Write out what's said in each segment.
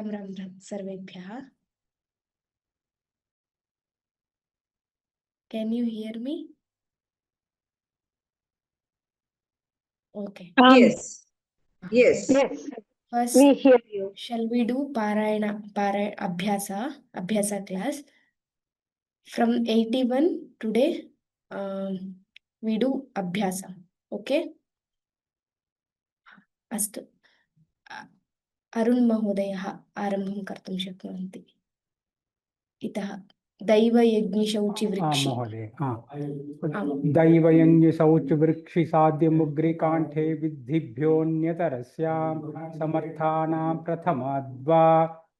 राम राम राम सर्वेभ्यः. Can you hear me? Okay. Yes. Yes. Yes, First, we hear you. shall we do Abhyasa class? From 81 today, we do Abhyasa. Okay? अस्तु. अरुण महोदयः आरम्भं कर्तुं शक्नुवन्ति. इतः दैवयज्ञशौचिवृक्षि. महोदय दैवयज्ञशौचवृक्षि साध्यमुग्रिकाण्ठे विद्धिभ्योऽन्यतरस्यां समर्थानां प्रथमद्वा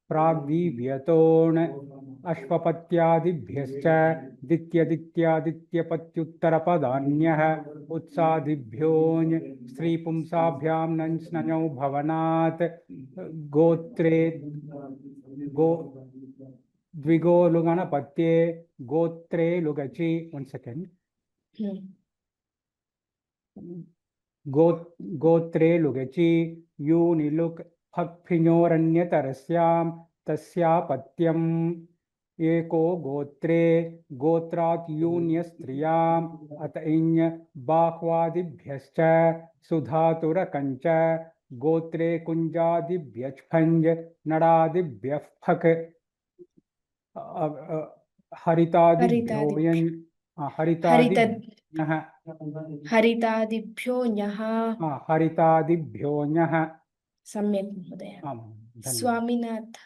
प्राग्दिव्यतोण अश्वपत्यादिभ्यश्च दित्यदित्यादित्यपत्युत्तरपदान्यः उत्सादिभ्योऽञ् स्त्रीपुंसाभ्यां नञ् भवनात् गोत्रे द्विगो लुगणपत्ये गोत्रे लुगचि. 1 second. गोत्रे लुगचि यूनिलुक् फक्फिञोरन्यतरस्यां तस्यापत्यम् एको गोत्रे गोत्रात् यून्यस्त्रियाम् अत इञ् बाह्वादिभ्यश्च सुधातुरकञ्च गोत्रे कुञ्जादिभ्यच्फञ् नडादिभ्यः फक् हरितादिभ्यो ञः. सम्यक् महोदय. Swaminath.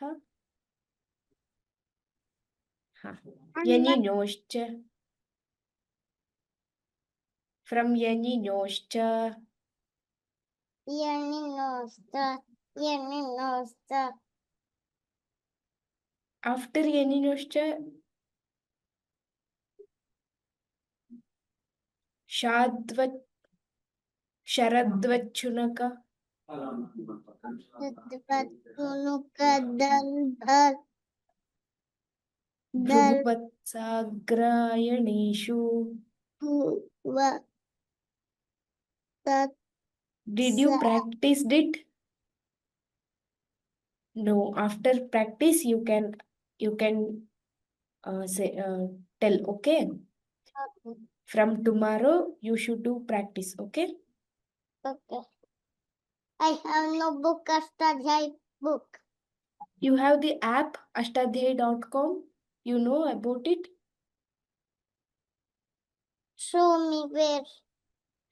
यनिनोश्च. From यनिनोश्च. After यनिनोश्च, शरद्वच्छुनक. भृगुवत्साग्रायणेषु. Did you practice it? No. After practice, you can tell. Okay. From tomorrow, you should do practice. Okay. Okay. I have no book, Ashtadhyay book. You have the app ashtadhyay.com. You know about it? Show me where.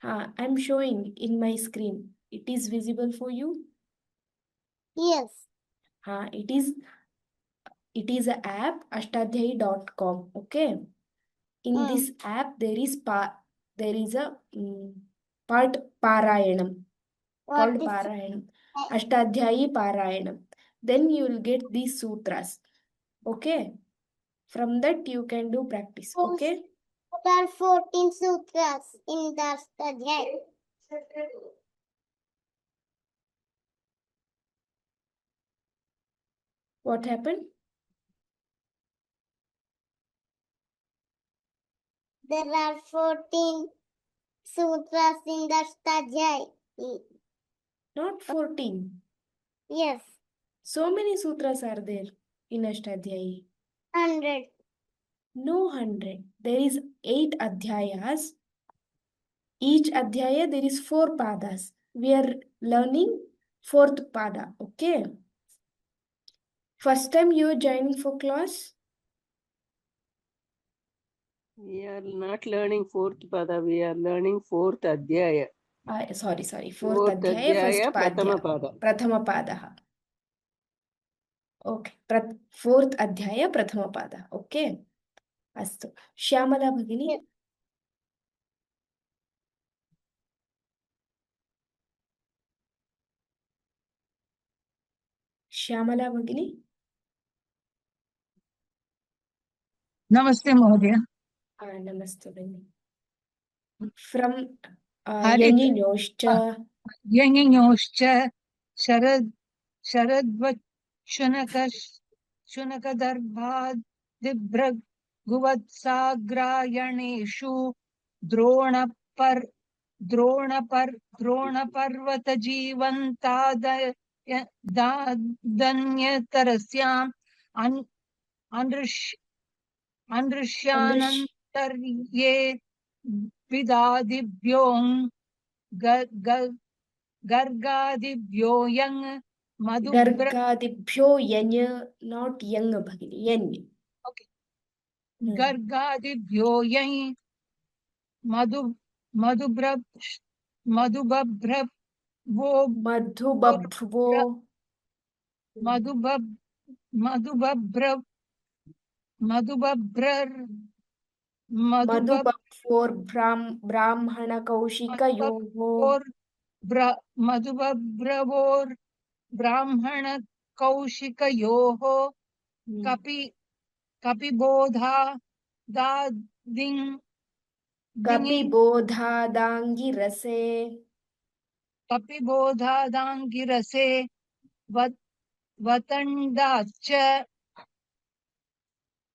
I'm showing in my screen. It is visible for you? Yes. It is an app ashtadhyay.com. Okay. In this app there is a part Parayanam called Parayanam. Ashtadhyayi Parayanam. Then you will get these sutras. Okay. From that you can do practice. Okay. There are 14 sutras in the Ashtadhyay. What happened? There are 14 sutras in the Ashtadhyay. Not 14. Yes. So many sutras are there in Ashtadhyayi. 100. No 100. There is 8 adhyayas. Each adhyaya there is 4 padas. We are learning 4th pada. Okay. First time you are joining for class? We are not learning 4th pada. We are learning 4th adhyaya. Sorry. 4th adhyaya, first pada. Prathama pada. Okay. 4th adhyaya, prathama pada. Okay. Astu. Shyamala Bhagini. Yes. Shyamala Bhagini. Namaste Mahodaya. Namaste Bhagini. From Yaninyoscha sharadvachunakadarbhadibhraguvатсаग्रायणेषु द्रोणपर्वतजीवन्तादय दादन्यतरस्याम् Andrish, अनृष्यानन्तर्ये विदादिभ्यों गर्गादिभ्यो यं मधुब्र Gargadibhyo Yanya, not Yang Bhagini, Yanya. गर्गादिभ्यो यं मधु मधुब्र मधुबभ्रवो Madhubabhvo, मधुबभ मधुबभ्रव मधुबभ्रर मधुबभ Madhubabhvor Brahmana Kaushika Yoho, मधुबभ्रवोर ब्राह्मण कौशिकयोः कपि कपिबोधा दादिं Kapi दिङि Bodhadangi Rase, कपिबोधादाङ्गिरसे वतण्डाच्च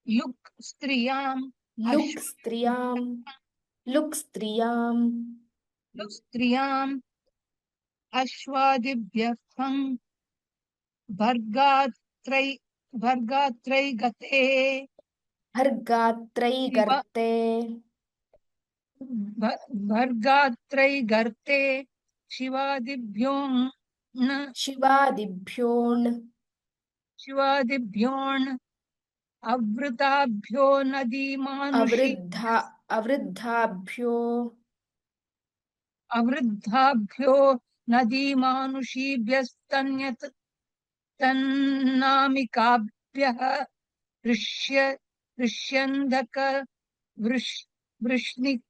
look स्त्रियाम् Luk Striyam, अश्वादिभ्यः भर्गात्रै गते Bhargatrai Garte, भर्गात्रै गर्ते शिवादिभ्यो न शिवादिभ्योन् अवृताभ्यो नदीमानुषी अवृद्धाभ्यो नदीमानुषीभ्यस्तन्यत् तन्नामिकाभ्यः ऋष्यन्धक वृष्णिकुरुभ्यश्च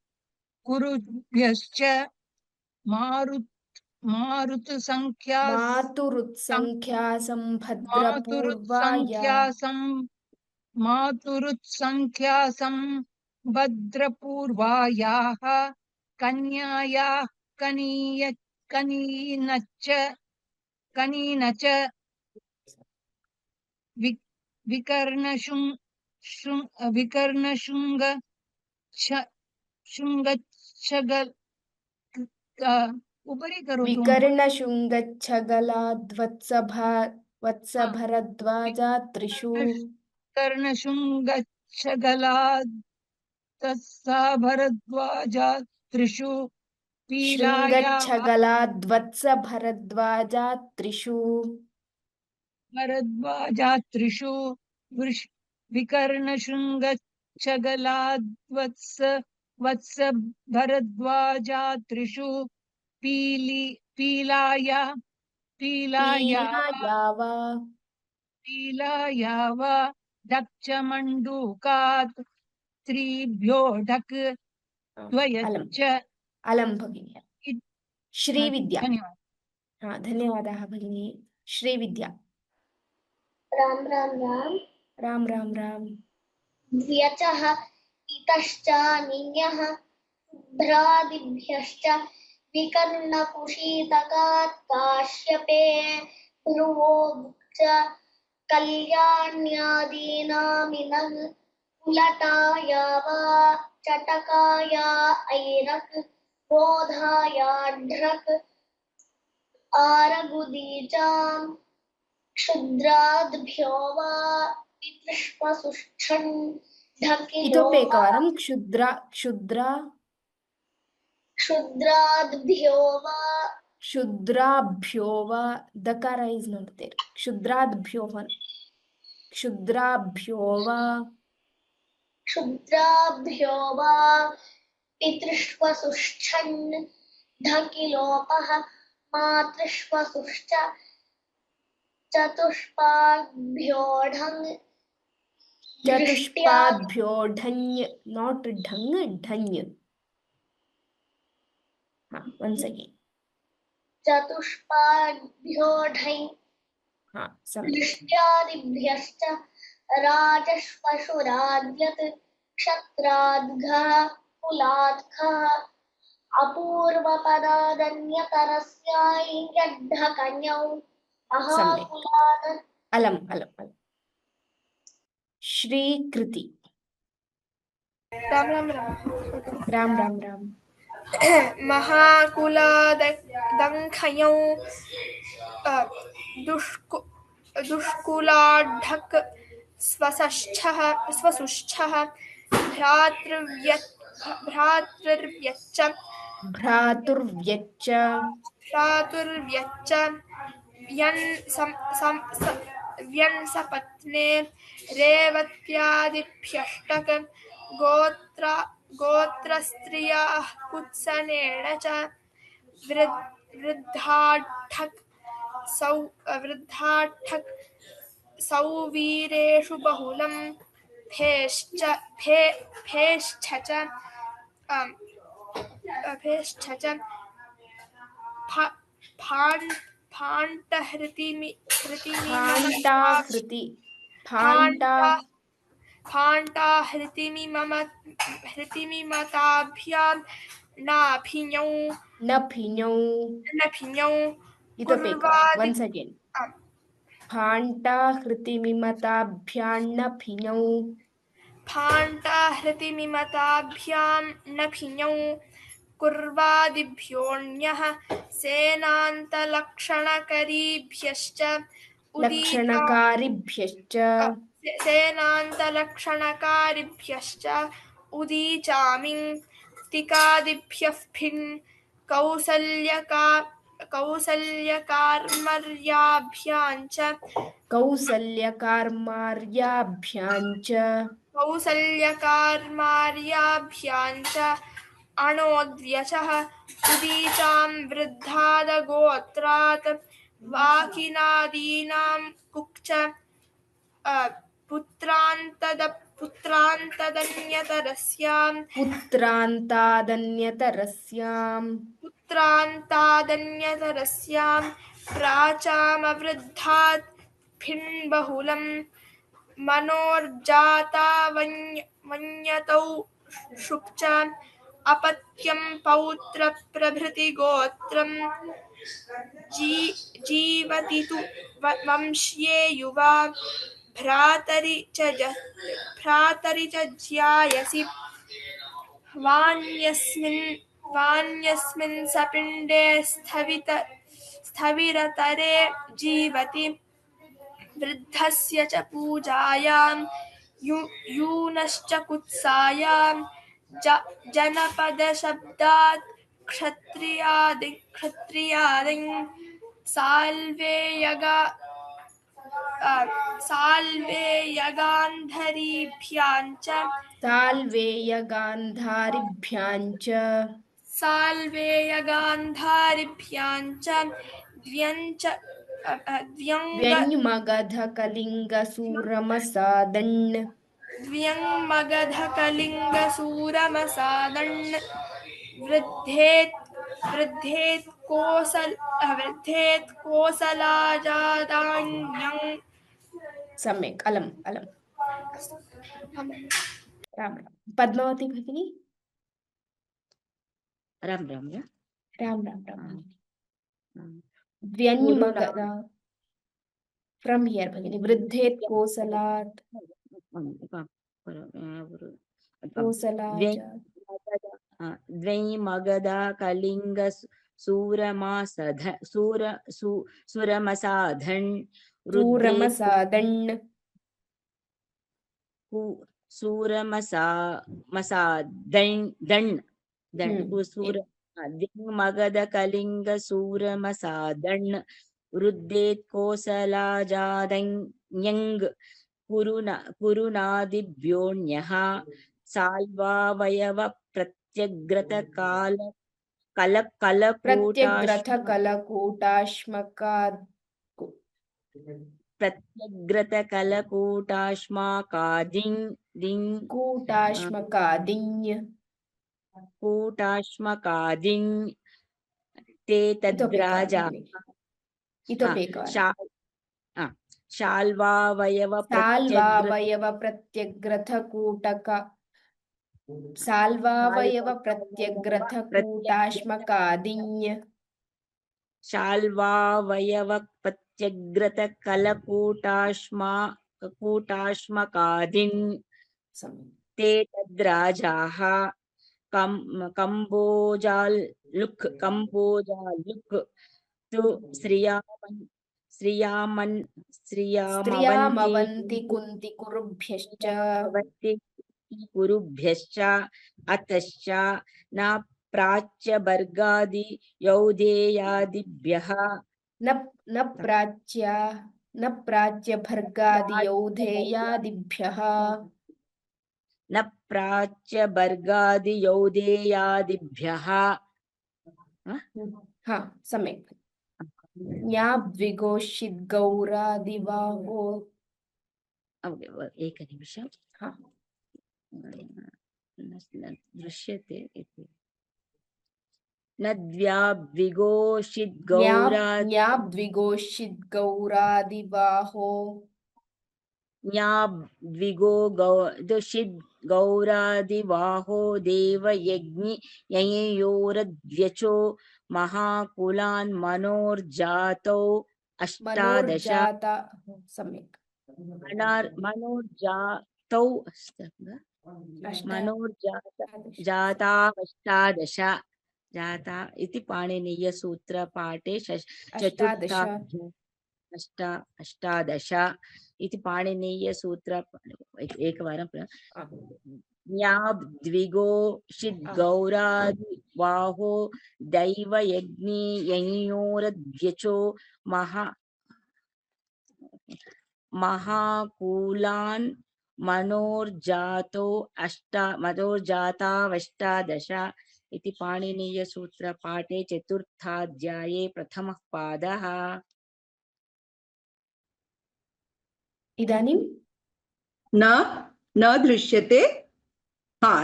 मातुरुत्सङ्ख्यासं भद्रपूर्वायाः कन्यायाः कनीनच विकर्णशुङ्ग शुङ्गच्छगल उपरि करोतु Vikarnashungachagalad कर्णशुङ्गच्छगलात् तत्सा भरद्वाजा त्रिषु Shrungachagaladvatsa Bharadvaja Trishu विकर्णशृङ्गच्छगलाद्वत्स वत्स भरद्वाजा त्रिषु पीलाया पीलायावा डक्चमण्डूकात् स्त्रीभ्यो ढक् द्वयच्च Alam Bhagini. Shri Vidya. धन्यवाद धन्यवादाः भगिनी. श्री विद्या. राम द्व्यचः इतश्च निन्यः भ्रादिभ्यश्च विकर्णकुशीतकात् काश्यपे भ्रुवोश्च कल्याण्यादीनामिनः कुलटाया वा चटकाया ऐरक् बोधायाढ्रक् आरगुदीजां क्षुद्राद्भ्यो वा पितृष्वसुष्ठन् ढकिलो इतोपि वा एकवारं क्षुद्राभ्यो वा दकार इज नॉट देयर. क्षुद्राभ्यो वा पितृष्वसुष्ठन् ढकिलोपः मातृष्वसुश्च चतुष्पाद्भ्योढङ् चतुष्पाद्भ्यो ढन्य नॉट ढंग ढन्य. once again चतुष्पाद्भ्योढङ् दृष्ट्यादिभ्यश्च राजश्वशुराद्यत् क्षत्राद्घः कुलाद्घः अपूर्वपदादन्यतरस्याय्यढकन्यौ महाकुलात् अलम श्रीकृति. राम महाकुलादङ्खयौ दुष्कुलाढक स्वसुच्छः भ्रातृव्यच्च भ्रातुर्व्यच्च व्यंसपत्ने रेवत्यादिभ्यष्टक गोत्रस्त्रियाः कुत्सनेन च वृद्धाढक सौवीरेषु बहुलं भेष्ठ च हृतिमिमताभ्यां नभिञौ कुर्वादि once again भाण्टाहृतिमिमताभ्यान्नभिञौ भाण्टाहृतिमिमताभ्यां नभिञौ कुर्वादिभ्योऽन्यः सेनान्तलक्षणकरीभ्यश्च उदीचामिं तिकादिभ्यः भिन् कौसल्यकार्मार्याभ्याञ्च अणोद्व्यचः उदीचां वृद्धादगोत्रात् वाकिनादीनां कुक्च पुत्रान्तादन्यतरस्यां प्राचामवृद्धात् भिन्बहुलं मनोर्जातावन्यतौ शुक्च अपत्यं पौत्रप्रभृतिगोत्रं जीवति तु वंश्ये युवा भ्रातरि च ज्यायसि वान्यस्मिन् सपिण्डे स्थविरतरे जीवति वृद्धस्य च पूजायां यूनश्च कुत्सायां जनपदशब्दात् क्षत्रियादिं साल्वेयगान्धारिभ्याञ्च द्व्यङ्मगधकलिङ्गसूरमसादण् वृद्धेत् कोसलाजादान्यं सम्यक् अलम् राम पद्मावती भगिनी राम द्व्यन्मगध from here भगिनी वृद्धेत् कोसलात् द्वैमगधा कलिंग सूरमसाधन् द्वैमगधकलिङ्गसूरमसादण् वृद्धेत् कोसलाजादन्यङ् कुरुनादिभ्योऽन्यः कूटाश्मकादिन् ते तद्राजा शाल्वावयवप्रत्यग्रतकलकूटाश्मकादिन् ते तद्राजाः कंबोजालुक् तु श्रियामन् श्रियामवन्ति स्त्रियामवन्ति कुन्ति कुरुभ्यश्च भवन्ति कुरुभ्यश्च अतश्च न प्राच्य भर्गादि यौधेयादिभ्यः न प्राच्य भर्गादियौधेयादिभ्यः न प्राच्य भर्गादि यौधेयादिभ्यः हाँ सम्यक् ज्ञाद्विगोषिद्गौरादिवाहो एकनिमिषम् हाँ न दृश्यते इति न द्व्याद्विगोषिद्गौरादि ज्ञाद्विगोषिद्गौरादिवाहो गौरादिवाहो देवयज्ञि ययोरद्व्यचो महाकुलान् मनोर्जातौ अष्टादश मनोर्जाता सम्यक् मनोर्जातौ मनोर्जातावष्टादश जाता इति पाणिनीयसूत्रपाठे अष्टादश इति पाणिनीयसूत्र एकवारं ज्ञाद्विगोषिद्गौरादिवाहो दैवयज्ञिययोरद्व्यचो महाकूलान् मनोर्जातावष्टादश इति पाणिनीयसूत्रपाठे चतुर्थाध्याये प्रथमः पादः इदानीं न दृश्यते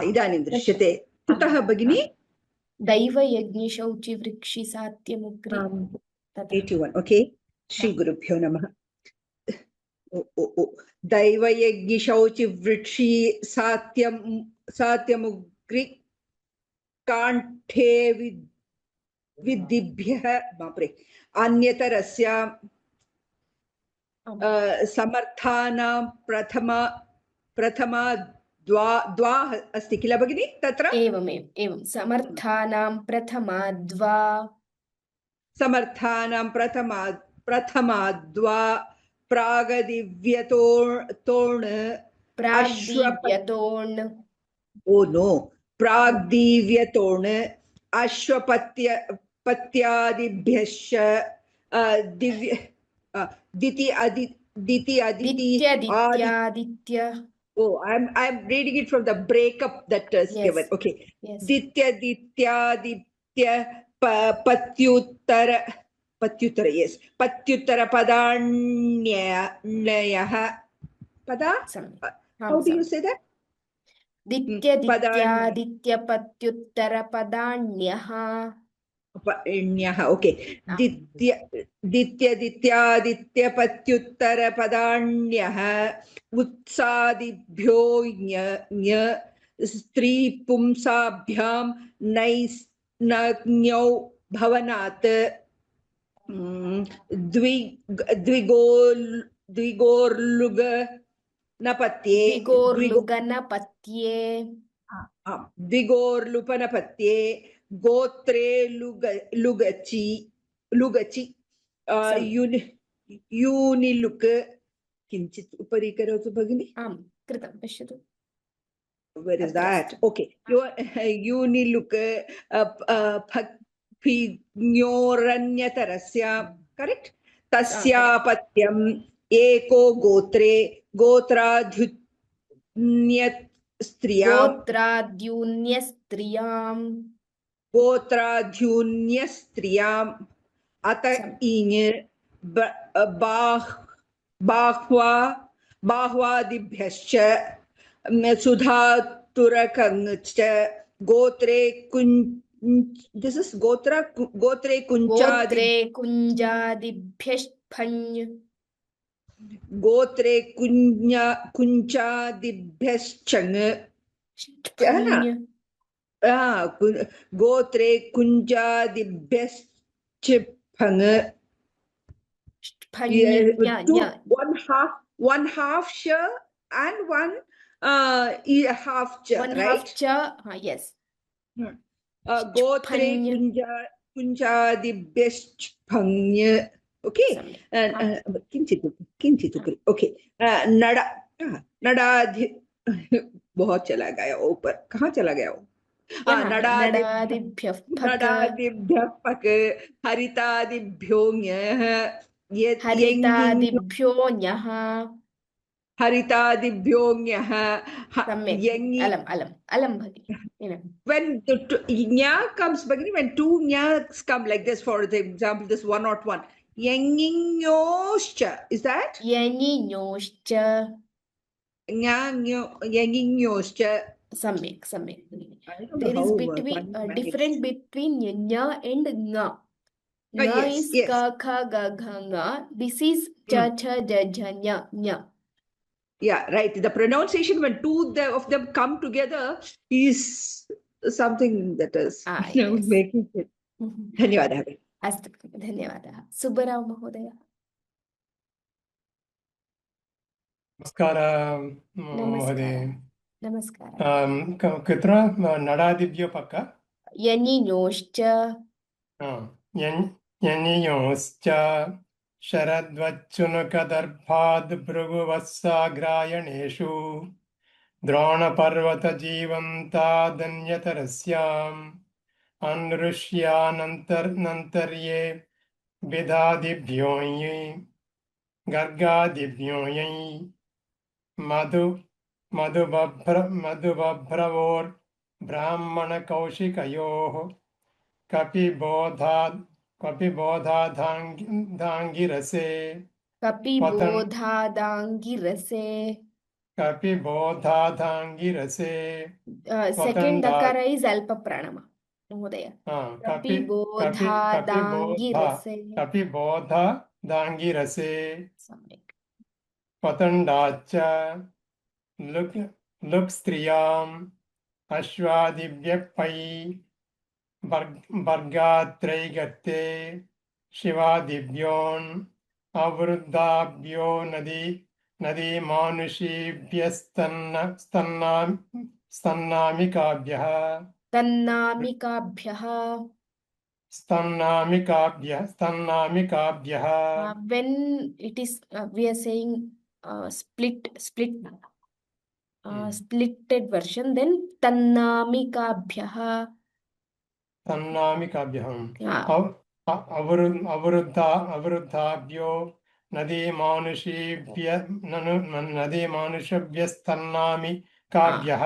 इदानीं दृश्यते कुतः भगिनी दैवयज्ञशौचिवृक्षिसात्यमुग्रि 81 ओके श्रीगुरुभ्यो नमः दैवयज्ञशौचिवृक्षि सात्यमुग्रि काण्ठे विद्दिभ्यः बाप्रे अन्यतरस्य समर्थानां प्रथमा द्वा अस्ति किल भगिनि तत्र एवं समर्थानां प्रथमा द्वा प्राग्दिव्यतोण अश्वपत्यादिभ्यश्च दित्यादित्य I'm reading it from the breakup that is given. Okay. Yes. Dityaditya patyuttara yes. Patyuttara padanyayah. Pada? How do you say that? दित्यादित्य पत्युत्तर पदान्यः Okay. दित्यादित्य पत्युत्तर पदान्यः उत्सादिभ्यो स्त्री पुंसाभ्यां नैस्नज्ञौ भवनात् द्विगोर्लुगनपत्ये द्विगोर्लुपनपत्ये गोत्रे लुगचि यूनिलुक् किञ्चित् उपरि करोतु भगिनि आम् कृतं पश्यतु where is that okay यूनिलुक् फिज्ञोरन्यतरस्य correct तस्यापत्यम् एको गोत्रे गोत्राद्युन्यस्त्रियाम् अत इङ बाह्वादिभ्यश्च सुधातुरकञ्च गोत्रे this is गोत्रे कुञ्जादिभ्यश्फञ् गोत्रे कुञ्जादिभ्यश्चङ् गोत्रे कुञ्जादिभ्यश्चिफङ् one half sh and one half ch right yes गोत्रे कुञ्जादिभ्यश्चिफङ् Okay. सम्यक् किंचित okay. नडाधि बहुत चला गया ऊपर, कहाँ चला गया वो? नडादिभ्यः फक् नडादिभ्यः पक् हरितादिभ्यो ञः हरितादिभ्यो ञः हरितादिभ्यो ञः सम्यक् अलम् भगिनि when the nya comes bagini, when two nyas come like this, for the example this 101 yenginyoscha, is that यञिञोश्च yenginyoscha? सम्यक् I don't know there is how between one difference between nya and nga. Nga yes, is yes. ka kha ga gha nga. This is cha cha ja ja nya. Yeah, right. The pronunciation when two of them come together is something that is yes. making it. धन्यवादः. अस्तु धन्यवादः. सुब्बराव महोदय. नमस्कार महोदय. नमस्कारः. कुत्र नडादिभ्यो पक्क यञिञोश्च यञिञोश्च शरद्वच्चुनुकदर्भाद् भृगुवत्साग्रायणेषु द्रोणपर्वतजीवन्तादन्यतरस्याम् अन्नृष्यानन्तर्ये विदादिभ्यो यै गर्गादिभ्यो यै मधुबभ्रवोर्ब्राह्मणकौशिकयोः कपिबोधादाङ्गिरसे सेकेंड दकार इज अल्प प्राणम महोदय. कपिबोधादाङ्गिरसे सम्यक्. पतण्डाच्च लुक् स्त्रियाम् अश्वादिभ्यः पै वर्गात्रैगत्ते शिवादिभ्योन् अवृद्धाभ्यो नदीमानुषीभ्यस्तन्नामिकाभ्यः when it is we are saying splitted version, then तन्नामिकाभ्यः अवरुद्धाभ्यो नदीमानुषभ्यस्तन्नामिकाभ्यः.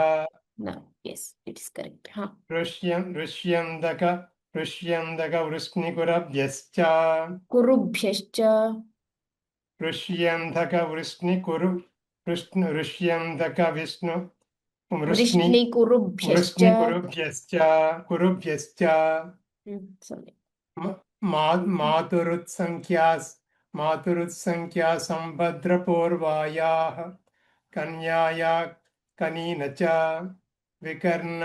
yes, it is correct. ऋष्यन्धकवृष्णिकुरभ्यश्च कुरुभ्यश्च वृष्णिकुरुभ्यश्च मातुरुत्संख्या संभद्रपूर्वायाः कन्याया कनीन च विकर्ण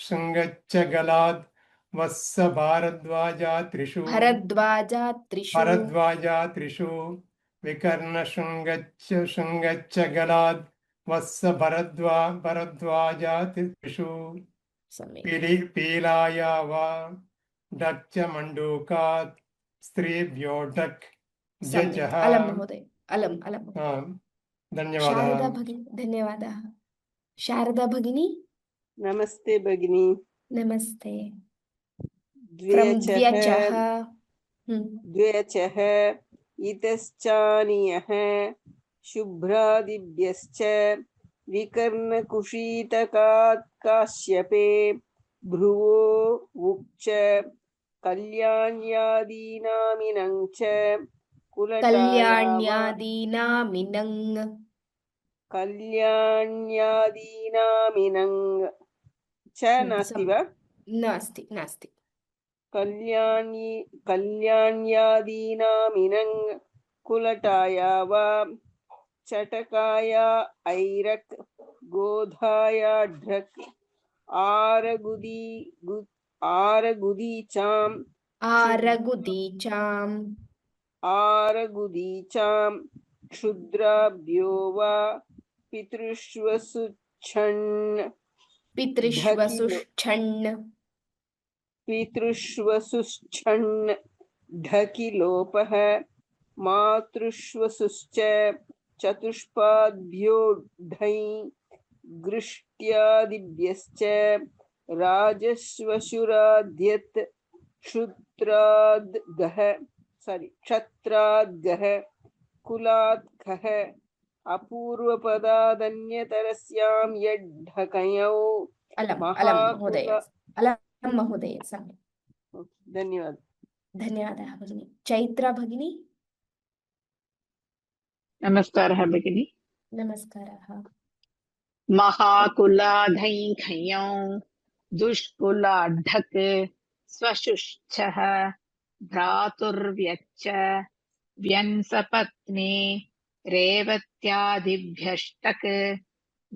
शुङ्गच्च गलाद् वत्स भारद्वाजात्रिषु विकर्ण शुङ्गच्च गलाद् वत्स भरद्वाजात्रिषु पीलाया वा डक्च मण्डूकात् स्त्रीभ्यो डक् जजः. धन्यवादः. शारदा भगिनी. नमस्ते भगिनी. नमस्ते. द्व्यचः इतश्चानीयः शुभ्रादिभ्यश्च विकर्णकुशीतकात् काश्यपे भ्रुवो उक्च कल्याण्यादीनामिनं च कल्याण्यादीनामिनं च नास्ति वा? नास्ति. कल्याण्यादीनामिनं कुलटाया वा चटकाया ऐरक् गोधाया ढ्रक् आरगुदीचां क्षुद्राभ्यो वा पितृष्वसुच्छन् ढकि लोपः मातृश्वसुश्च चतुष्पाद्भ्यो ढै गृष्ट्यादिभ्यश्च राजश्वशुराद्यत् क्षत्राद्गः कुलात् खः अपूर्वपदादन्यतरस्यां यड्ढकयौ अलम् महोदय महाकुल महोदय सम्यक् धन्यवादः धन्यवादः भगिनी चैत्रा भगिनी नमस्कारः भगिनी नमस्कारः महाकुलाधैखञौ दुष्कुलाढ्ढक् स्वशुश्चः भ्रातुर्व्यच्च व्यंसपत्नी रेवत्यादिभ्यष्टक्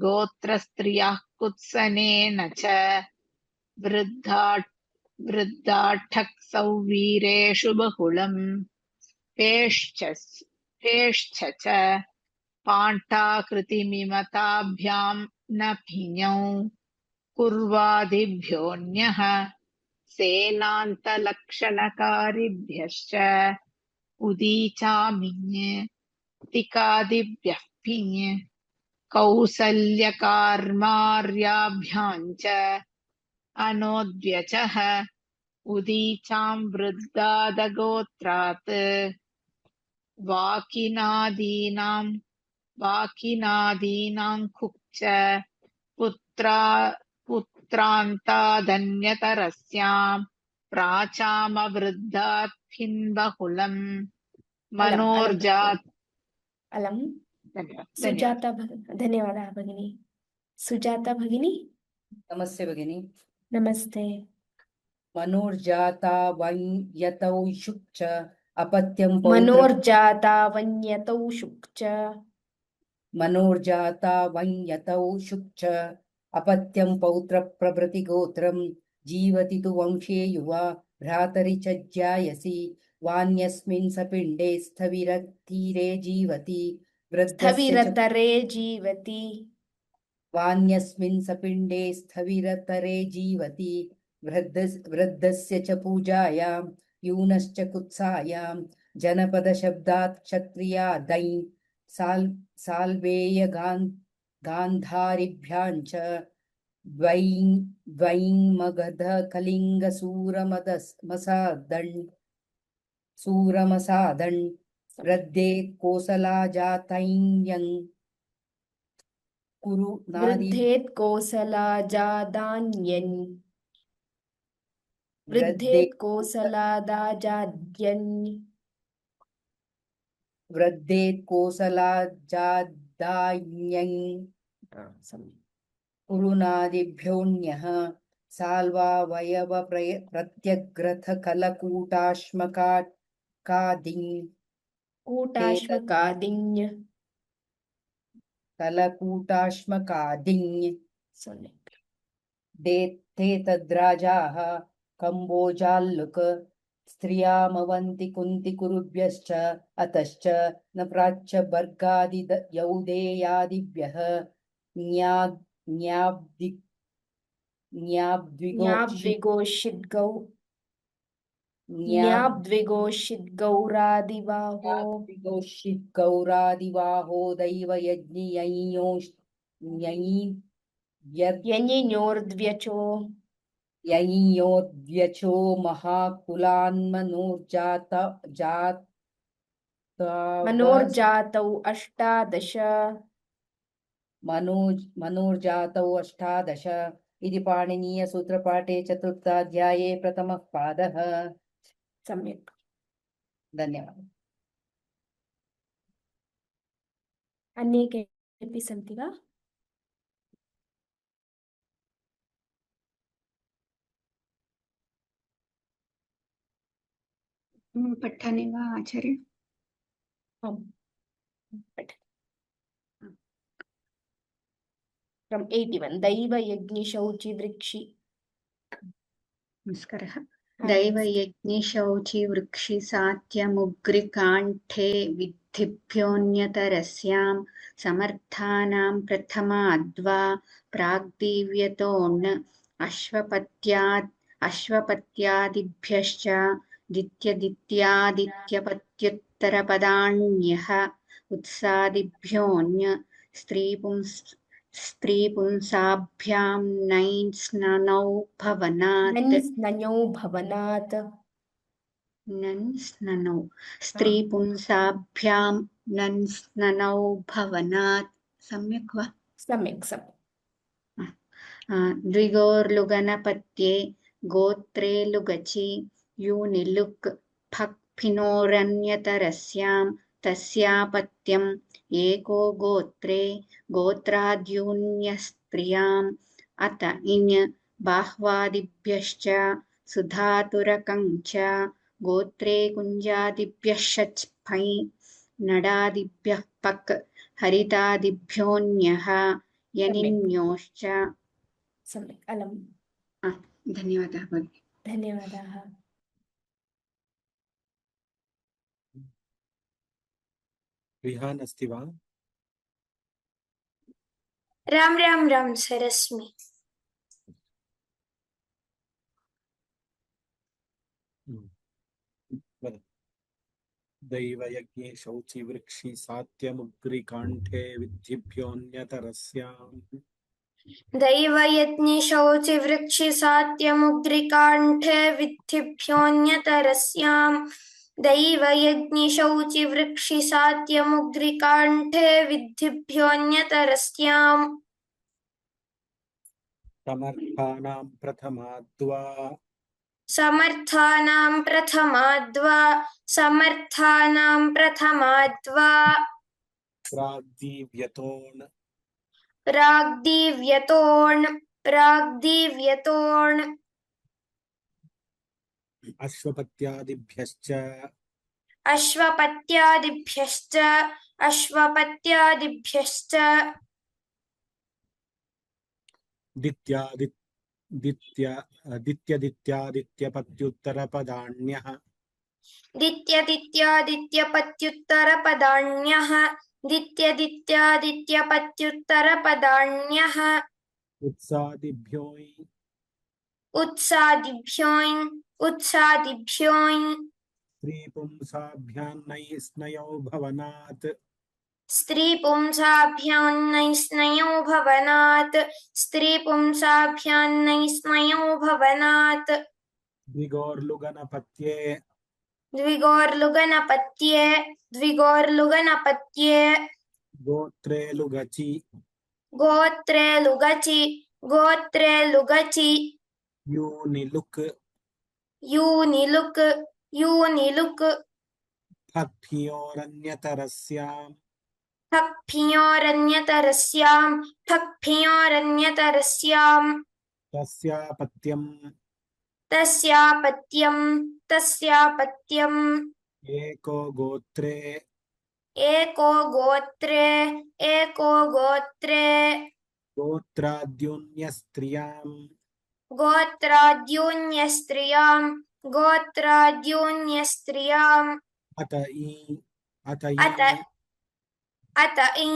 गोत्रस्त्रियः कुत्सनेन च वृद्धाठक् सौवीरेषु बहुलम् पेश्च च पाण्टाकृतिमिमताभ्यां न भिञौ कुर्वादिभ्योऽन्यः सेनान्तलक्षणकारिभ्यश्च उदीचामिञ् तिकादिभ्यः पिञ् कौसल्यकार्मार्याभ्यां च अनोद्व्यचः उदीचां वृद्धादगोत्रात् वाकिनादीनां कुक् पुत्रान्तादन्यतरस्यां प्राचामवृद्धात्भिन् बहुलम् मनोर्जात् अलम् धन्यवादः सुजाता धन्यवादः भगिनी सुजाता भगिनी नमस्ते भगिनी नमस्ते मनोर्जाता वञ्यतौ शुक् च अपत्यं मनोर्जाता वन्यतौ शुक् च मनोर्जाता वञ्यतौ शुक् च अपत्यं पौत्रप्रभृति गोत्रं जीवति तु वंशे युवा भ्रातरि च ज्यायसि वान्यस्मिन् सपिण्डे स्थविरतीरे जीवति स्थविरतरे जीवति वान्यस्मिन् सपिण्डे स्थविरतरे जीवति वृद्धस्य च पूजायां यूनश्च कुत्सायां जनपदशब्दात् क्षत्रियादै साल्वेय गान्धारिभ्यां च द्वैं मगध कलिंग सूरमसादण् वृद्धे कोसलाजातैं कुरु वृद्धेत् कोसलाजादान्यन् वृद्धेत् कोसलादाजाद्यन् वृद्धेत् कोसलाजादान्यन् कुरुनादिभ्योऽन्यः साल्वावयव प्रत्यग्रथ कूटाश्मकादिञ् कलकूटाश्मकादिञ् ते तद्राजाः कम्बोजाल्लुक स्त्रियामवन्ति कुन्ति कुरुभ्यश्च अतश्च न प्राच्य वर्गादि यौदेयादिभ्यः गौरादिवाहो यञ्योर्द्व्यचो मनोर्जातौ अष्टादश मनोर्जातौ अष्टादश इति पाणिनीयसूत्रपाठे चतुर्थाध्याये प्रथमः पादः सम्यक् धन्यवादः अन्ये केऽपि सन्ति वा पठामि वा आचार्य From 81 दैवयज्ञशौचिवृक्षि नमस्कारः दैवयज्ञशौचिवृक्षि सात्यमुग्रिकाण्ठे विद्धिभ्योऽन्यतरस्यां समर्थानां प्रथमाद्वा प्राग्दिव्यतोऽन् अश्वपत्यादिभ्यश्च दित्यदित्यादित्यपत्युत्तरपदान्यः उत्सादिभ्योऽन्य स्त्रीपुंसाभ्यां नैस्ननौ भवनात् नञ्स्नञौ भवनात् नन्स्ननौ स्त्रीपुंसाभ्यां नन्स्ननौ भवनात् सम्यक् वा सम्यक् द्विगोर्लुगनपत्ये गोत्रे लुगचि यूनिलुक् फक्फिनोरन्यतरस्यां तस्यापत्यम् एको गोत्रे गोत्राद्यून्यस्त्रियाम् अत इञ् बाह्वादिभ्यश्च सुधातुरकं च गोत्रे कुञ्जादिभ्यः शच् फै नडादिभ्यः पक् हरितादिभ्योऽन्यः यनिन्योश्च सम्यक् अलम् धन्यवादः भगिनी धन्यवादाः रिहान् अस्ति वा? राम सरस्मि दैवयज्ञे शौचि वृक्षि सात्यमुग्रिकाण्ठे विद्धिभ्योऽन्यतरस्याम् दैवयज्ञे शौचि वृक्षि सात्यमुग्रिकाण्ठे विद्धिभ्योऽन्यतरस्याम् दैवयज्ञे शौचि वृक्षि सात्यमुग्रिकाण्ठे विद्धिभ्योऽन्यतरस्याम् समर्थानां प्रथमाद्वा समर्थानां प्रथमाद्वा प्राग्दिव्यतोन् अश्वपत्यादिभ्यश्च दित्यदित्यादित्यपत्युत्तरपदान्यः उत्सादिभ्योन् स्त्रीपुंसाभ्यां नैस्नयो भवनात् द्विगोर्लुगनपत्ये गोत्रे लुगचि यूनिलुक् फक्फियोरन्यतरस्याम् तस्यापत्यम् एको गोत्रे गोत्राद्यून्यस्त्रियाम् अत इं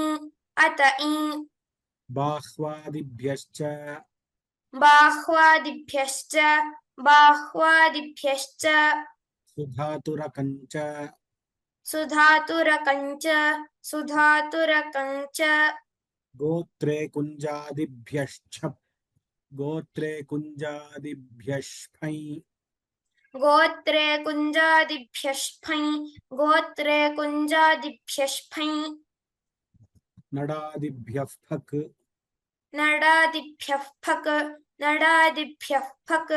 बाह्वादिभ्यश्च सुधातुरकञ्च गोत्रे कुञ्जादिभ्यश्फै नडादिभ्यः फक्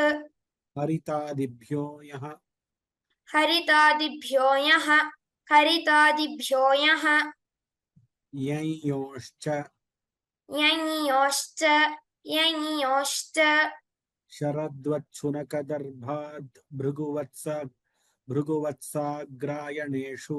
हरितादिभ्यो यञ्योश्च शरद्वच्छुनकदर्भाद् भृगुवत्साग्रायणेषु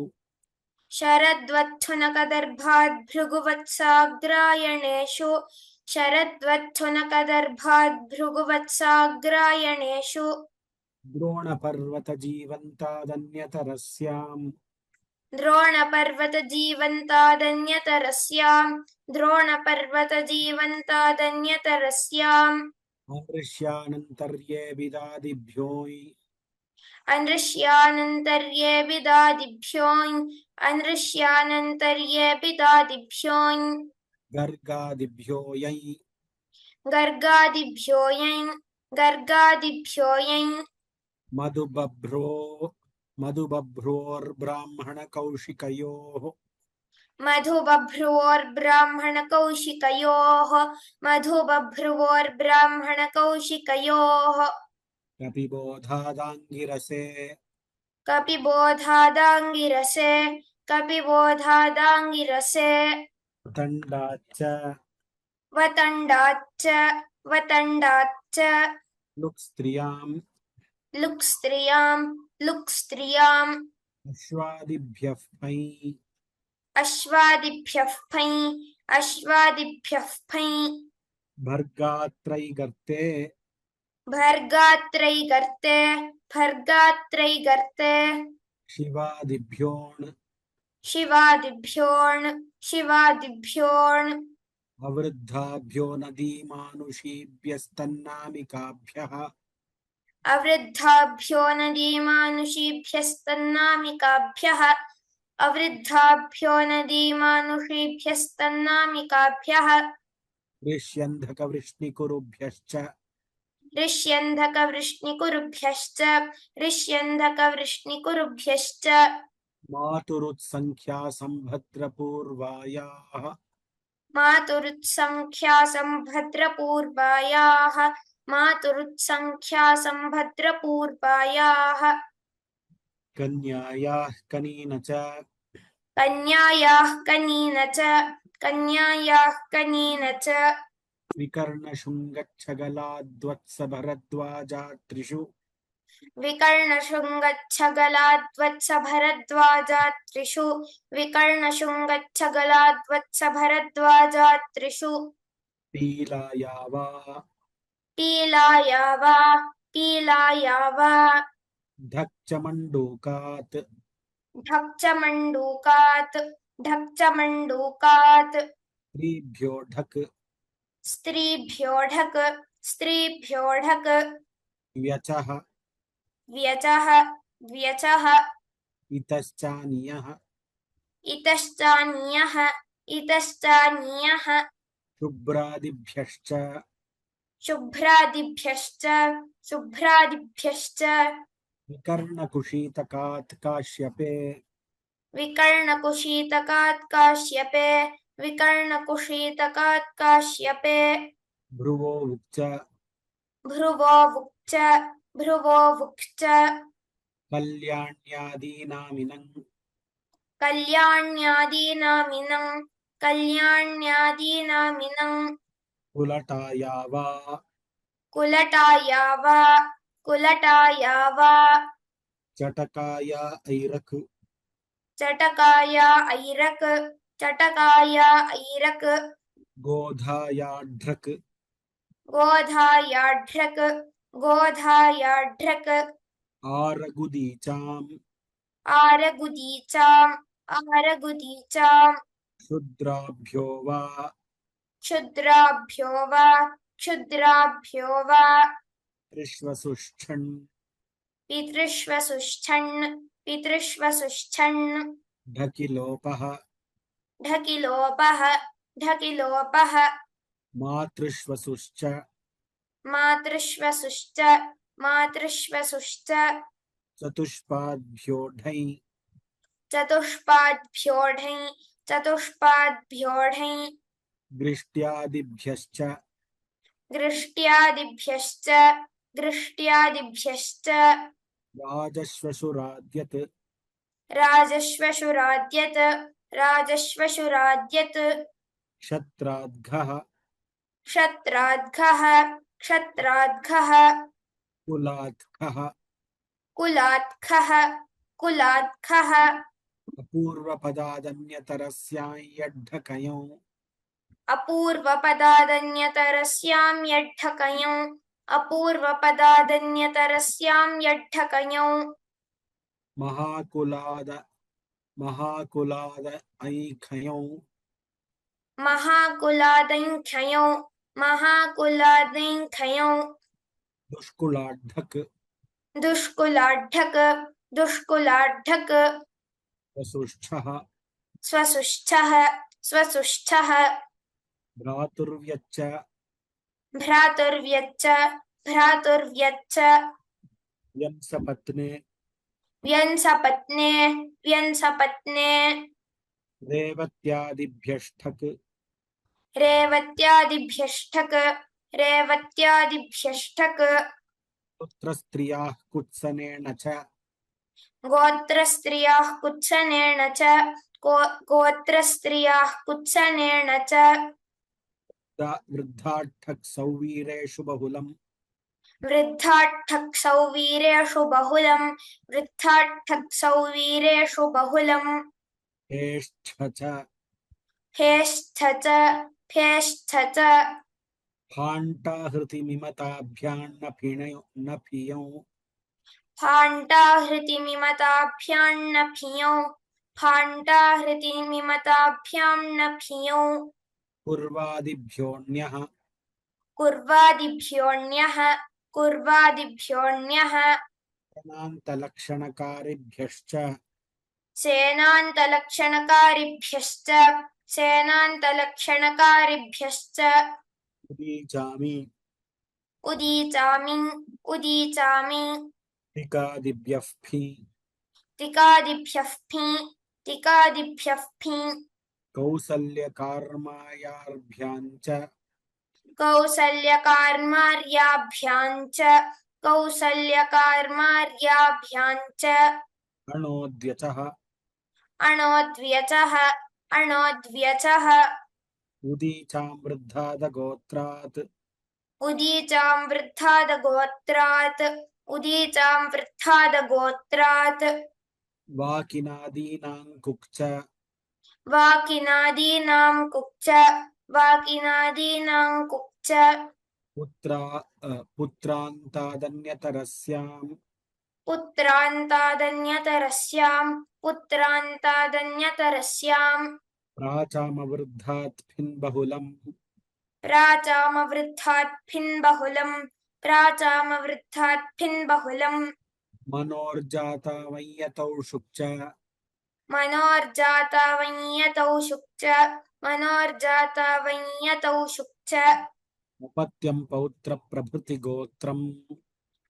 द्रोणपर्वतजीवन्तादन्यतरस्याम् मनुष्यानन्तर्ये विदादिभ्यो अनृष्यानन्तर्येऽपि दादिभ्योऽन् गर्गादिभ्यो यञ् गर्गादिभ्योऽयन् मधुबभ्रोर्ब्राह्मणकौशिकयोः मधुबभ्रुवोर्ब्राह्मणकौशिकयोः कपिबोधादाङ्गिरसे कपिबोधादाङ्गिरसे दण्डाच्च वतण्डाच्च लुक्स्त्रियाम् अश्वादिभ्यः फै अश्वादिभ्यः फै भर्गात्रैगर्ते भर्गात्रैगर्ते शिवादिभ्योऽन् अवृद्धाभ्यो नदीमानुषीभ्यस्तन्नामिकाभ्यः अवृद्धाभ्यो नदीमानुषीभ्यस्तन्नामिकाभ्यः ऋष्यन्धकवृष्णिकुरुभ्यश्च ऋष्यन्धकवृष्णिकुरुभ्यश्च मातुरुत्सङ्ख्यासम्भद्रपूर्वायाः मातुरुत्सङ्ख्यासम्भद्रपूर्वायाः कन्यायाः कनीन च कन्यायाः कनीन च विकर्णशृङ्गच्छगलाद्वत्सभरद्वाजात्रिषु विकर्णशृङ्गच्छगलाद्वत्सभरद्वाजात्रिषु पीलाया वा धक्चमण्डूकात् स्त्रीभ्यो ढक् व्यचः व्यचः इतश्चानीयः इतश्चानीयः शुभ्रादिभ्यश्च विकर्णकुशीतकात् काश्यपे भ्रुवोमुक्च कल्याण्यादीनामिनम् कुलटाया वा चटकाया ऐरक् गोधायाढ्रक् आरगुदीचाम् क्षुद्राभ्यो वा पितृष्वसुष्ठन् ढकिलोपः मातृष्वसुश्च चतुष्पाद्भ्योढै दृष्ट्यादिभ्यश्च राजश्वशुराद्यत् क्षत्राद्घः कुलात्खः अपूर्वपदादन्यतरस्यां यड्ढकयों महाकुलादैङ्खयों दुष्कुलाढ्ढक् दुष्कुलाढ्यक दुष्कुलाढ्यक वसुष्ठः स्वसुष्ठः स्वसुष्ठः भ्रातुर्व्यच्च भ्रातुर्व्यच्च भ्रातुर्व्यच्च व्यंसपत्ने व्यंसपत्ने व्यंसपत्ने रेवत्यादिभ्यष्ठक् रेवत्यादिभ्यष्ठक रेवत्यादिभ्यष्ठक पुत्रस्त्रियाः कुत्सनेन च गोत्रस्त्रियाः कुत्सनेन च गोत्रस्त्रियाः कुत्सनेन च वृद्धाट्ठक् सौवीरेषु बहुलम् वृद्धाट्ठक् सौवीरेषु बहुलम् वृद्धाट्ठक् सौवीरेषु बहुलम् हेष्ठ च फेष्ठ च फेष्ठ च फाण्टाहृतिमिमताभ्यान्न न फियौ फाण्टाहृतिमिमताभ्यान्न फियौ फाण्टाहृतिमिमताभ्यां न फियौ पूर्वादिभ्योऽन्यः कुर्वादिभ्योऽन्यः कुर्वादिभ्योऽन्यः सेनान्तलक्षणकारिभ्यश्च सेनान्तलक्षणकारिभ्यश्च सेनान्तलक्षणकारिभ्यश्च उदीचामि उदीचामि उदीचामि टिकादिभ्यः फि तिकादिभ्यः फि तिकादिभ्यः फि कौसल्यकार्मायार्भ्याञ्च कौसल्यकार्मार्याभ्याञ्च कौसल्यकार्मार्याभ्याञ्च अणोद्यचः अणोद्व्यचः अणोद्व्यचः उदीचां वृद्धादगोत्रात् उदीचां वृद्धादगोत्रात् उदीचां वृद्धादगोत्रात् वाकिनादीनां कुक्च वाकिनादीनां कुक्च वाकिनादीनां कुक्च पुत्रान्तादन्यतरस्याम् पुत्रान्तादन्यतरस्यां प्राचामवृद्धात् फिन्बहुलम् प्राचामवृद्धात् फिन्बहुलम् प्राचामवृद्धात् फिन्बहुलम् मनोर्जाता वैयतौ शुक्च मनोर्जाता वंयतौ शुक्च मनोर्जाता वंयतौ शुक्च अपत्यं पौत्रप्रभृतिगोत्रम्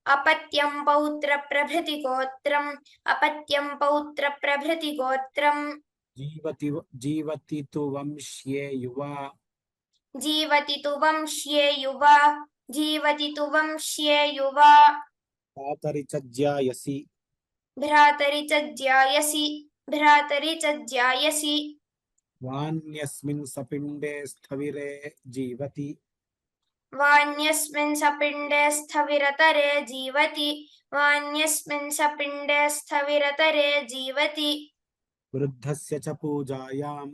अपत्यं पौत्रप्रभृतिगोत्रम् अपत्यं पौत्रप्रभृतिगोत्रम् जीवति तु वंश्ये युवा जीवति तु वंश्ये युवा जीवति तु वंश्ये युवा भ्रातरि च ज्यायसि भ्रातरि च ज्यायसि भ्रातरि च ज्यायसि वान्यस्मिन् सपिण्डे स्थविरे जीवति वान्यस्मिन् सपिण्डे स्थविरतरे जीवति वान्यस्मिन् सपिण्डे स्थविरतरे जीवति वृद्धस्य च पूजायाम्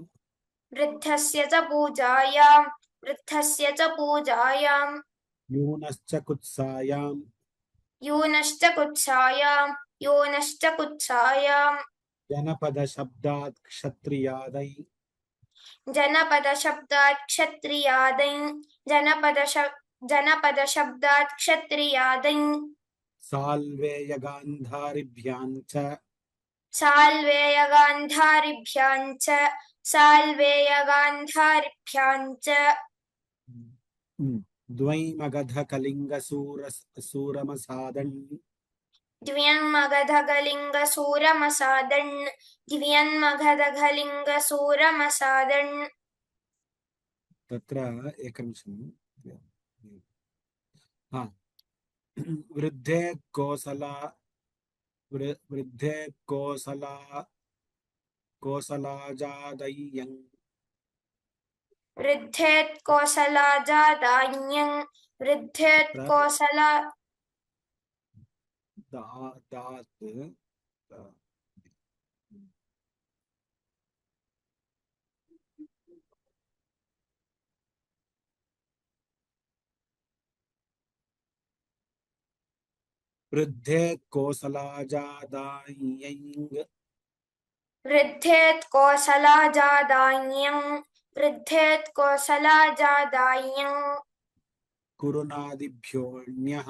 वृद्धस्य च पूजायां वृद्धस्य च पूजायां यूनश्च कुत्सायाम् यूनश्च कुत्सायां यूनश्च कुत्सायां जनपदशब्दात् क्षत्रियादै जनपदशब्दात् क्षत्रियादै जनपदशब्दात् क्षत्रियादै साल्वेयगान्धारिभ्याञ्च साल्वेयगान्धारिभ्याञ्च साल्वेयगान्धारिभ्याञ्च द्वैमगधकलिङ्गसूरमसादन् द्व्यन्मगधकलिङ्गसूरमसादन् द्व्यन्मगधकलिङ्गसूरमसादन् तत्र एकनिमिषम् हा वृद्धे कोसलाजादय्यं वृद्धेत् कोसलाजादान्यं वृद्धेत् कोसला दात् वृद्धेत् कोसलाजादाय्यं वृद्धेत् कोसलाजादान्यं वृद्धेत् कोसलाजादान्यं कुरुनादिभ्योऽन्यः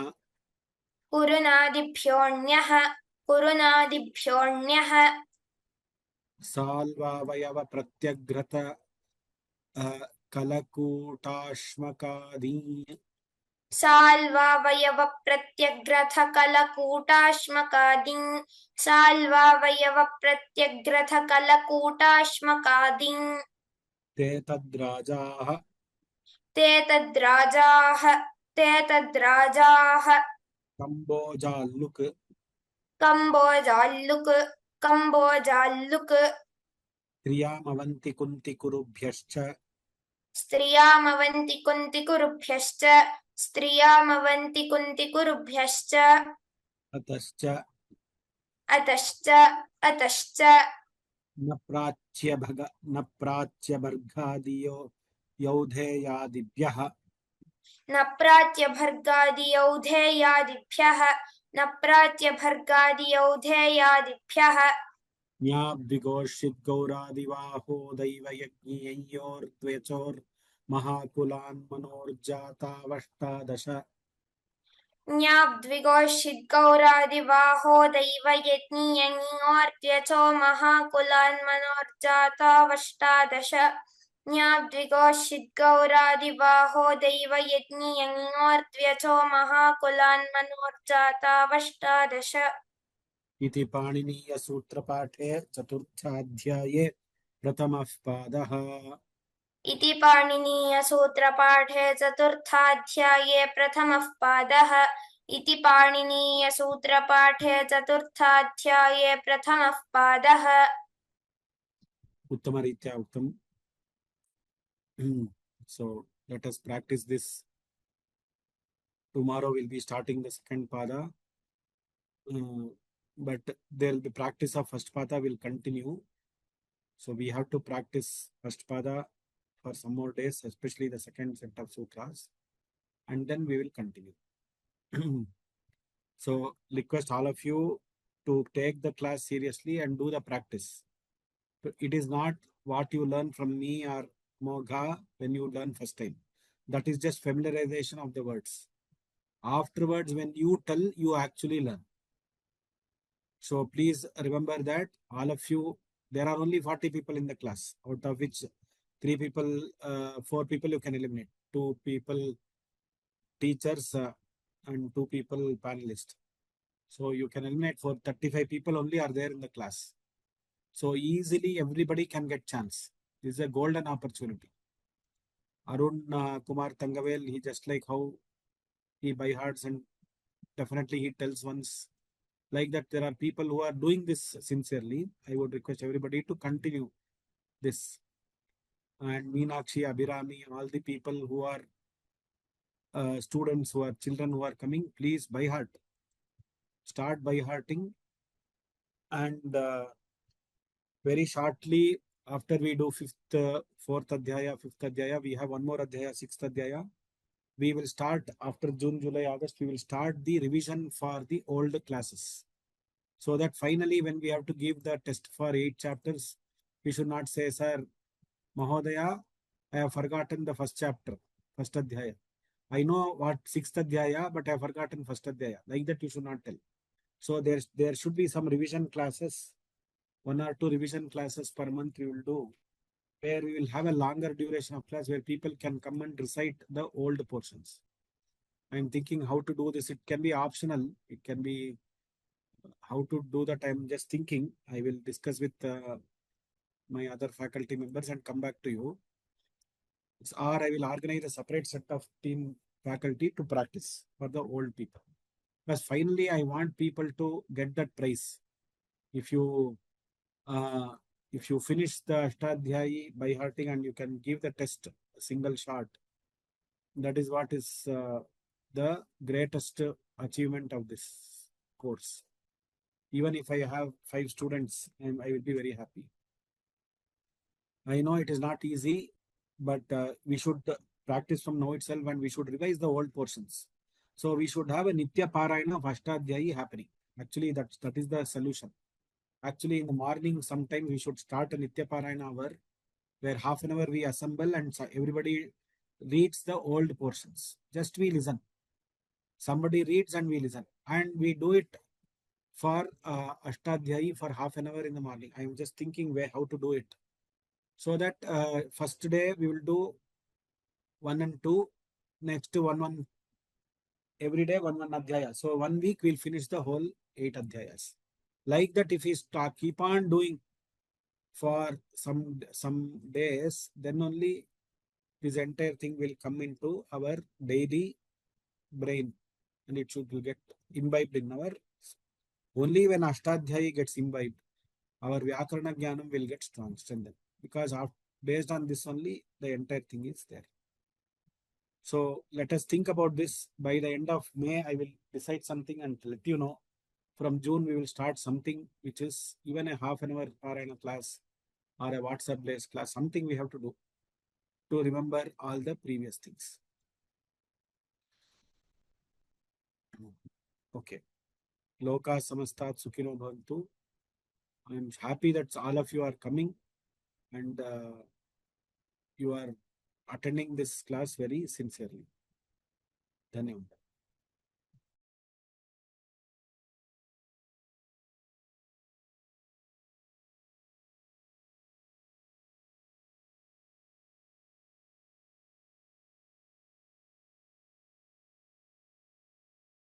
कुरुनादिभ्योऽण्यः कुरुनादिभ्योऽण्यः साल्वावयव प्रत्यग्रत कलकूटाश्मकादी साल्वावयवप्रत्यग्रथकलकूटाश्मकादिं साल्वावयवप्रत्यग्रथकलकूटाश्मकादिं ते तद्राजाः ते तद्राजाः कम्बोजाल्लुक् कम्बोजाल्लुक् क्रियामवन्ति कुन्तिकुरुभ्यश्च स्त्रियामवन्ति कुन्तिकुरुभ्यश्च अतश्च अतश्च न प्राच्यभर्गादियो यौधेयादिभ्यः न प्राच्यभर्गादियौधेयादिभ्यः ज्ञाद्विगोषिद्गौरादिवाहो दैवयज्ञयोर्द्वेचोर्महाकुलान्मनोर्जातावष्टादश ज्ञाद्विगोषिद्गौरादिवाहो दैवयज्ञियङोर्त्यचो महाकुलान्मनोर्जातावष्टादश ज्ञाद्विगोषिद्गौरादिवाहो दैवयज्ञियङोर्त्यचो महाकुलान्मनोर्जातावष्टादश इति पाणिनीयसूत्रपाठे चतुर्थाध्याये प्रथमः पादः इति पाणिनीयसूत्रपाठे चतुर्थाध्याये प्रथमः पादः इति पाणिनीयसूत्रपाठे चतुर्थाध्याये प्रथमः पादः उत्तमरीत्या उक्तम्. So let us practice this. Tomorrow we'll be starting the second pada, but there will be practice of first pada will continue. So we have to practice first pada for some more days, especially the second set of sutras, and then we will continue. So request all of you to take the class seriously and do the practice. It is not what you learn from me or Mogha when you learn first time. That is just familiarization of the words. Afterwards, when you tell, you actually learn. So please remember that all of you, there are only 40 people in the class, out of which 4 people you can eliminate. 2 people teachers and 2 people panelists. So you can eliminate 35 people only are there in the class. So easily everybody can get chance. This is a golden opportunity. Arun Kumar Tangavel, he just like how he by hearts and definitely he tells once like that. There are people who are doing this sincerely. I would request everybody to continue this. And Meenakshi, Abhirami, all the people who are students, who are children who are coming, please by heart. Start by hearting, and very shortly after we do 4th adhyaya, 5th adhyaya, we have one more adhyaya, 6th adhyaya. We will start after June, July, August, we will start the revision for the old classes. So that finally when we have to give the test for 8 chapters, we should not say, sir, Mahodaya, I have forgotten the first chapter, first adhyaya. I know what 6th adhyaya, but I have forgotten first adhyaya. Like that you should not tell. So there should be some revision classes, 1 or 2 revision classes per month we will do, where we will have a longer duration of class where people can come and recite the old portions. I am thinking how to do this. It can be optional. It can be how to do that. I am just thinking. I will discuss with my other faculty members and come back to you. Or I will organize a separate set of team faculty to practice for the old people. Because finally, I want people to get that prize. If you finish the Ashtadhyayi by hearting and you can give the test a single shot, that is what is the greatest achievement of this course. Even if I have 5 students, I will be very happy. I know it is not easy, but we should practice from now itself and we should revise the old portions. So we should have a Nitya Parayana of Ashtadhyayi happening. Actually, that is the solution. Actually, in the morning, sometimes we should start a Nitya Parayana hour where half an hour we assemble and everybody reads the old portions. Just we listen. Somebody reads and we listen. and we do it for Ashtadhyayi for half an hour in the morning. I am just thinking how to do it. So that first day we will do 1 and 2, next 1 every day 1 adhyaya. So 1 week we'll finish the whole 8 adhyayas. Like that, if we keep on doing for some days, then only this entire thing will come into our daily brain, and it will get imbibed in our. Only when Ashtadhyayi gets imbibed, our Vyakarana Jnanam will get strengthened, because based on this only the entire thing is there. So let us think about this. By the end of May, I will decide something and let you know. From June, we will start something which is even a half an hour or in a class or a WhatsApp based class, something we have to do to remember all the previous things. Okay. Loka Samastat Sukhino Bhavantu. I am happy that all of you are coming and you are attending this class very sincerely. Dhanyavad.